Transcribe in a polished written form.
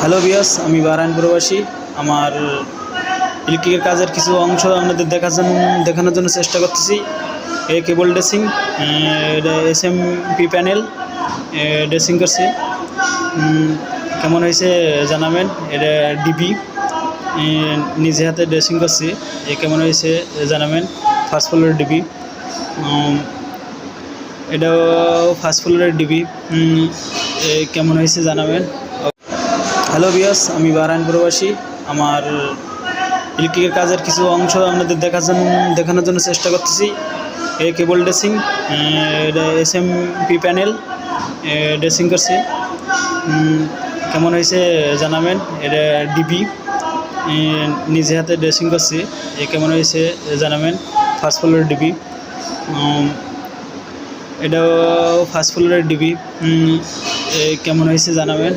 Hello viewers, আমি Bahrain প্রবাসী। আমার ইলেকট্রিকের কাজের কিছু অংশ আপনাদের দেখানোর জন্য চেষ্টা করতেছি। এই কেবল ড্রেসিং, এটা এসএমপি প্যানেল ড্রেসিং করছি। কেমন হয়েছে জানাবেন। এটা ডিবি নিজে হাতে ড্রেসিং করছি। কেমন হয়েছে জানাবেন। ফার্স্ট ফ্লোরের ডিবি, এটাও ফার্স্ট ফ্লোরের ডিবি। কেমন হয়েছে জানাবেন। হ্যালো ভিউয়ার্স, আমি বাহরাইন প্রবাসী। আমার ইলেকট্রিকের কাজের কিছু অংশ আপনাদের দেখানোর জন্য চেষ্টা করতেছি। এই কেবল ড্রেসিং, এটা এসএমপি প্যানেল ড্রেসিং করছি। কেমন হয়েছে জানাবেন। এটা ডিবি নিজে হাতে ড্রেসিং করছি। কেমন হয়েছে জানাবেন। ফার্স্ট ফ্লোরের ডিবি, এটাও ফার্স্ট ফ্লোরের ডিবি। কেমন হয়েছে জানাবেন।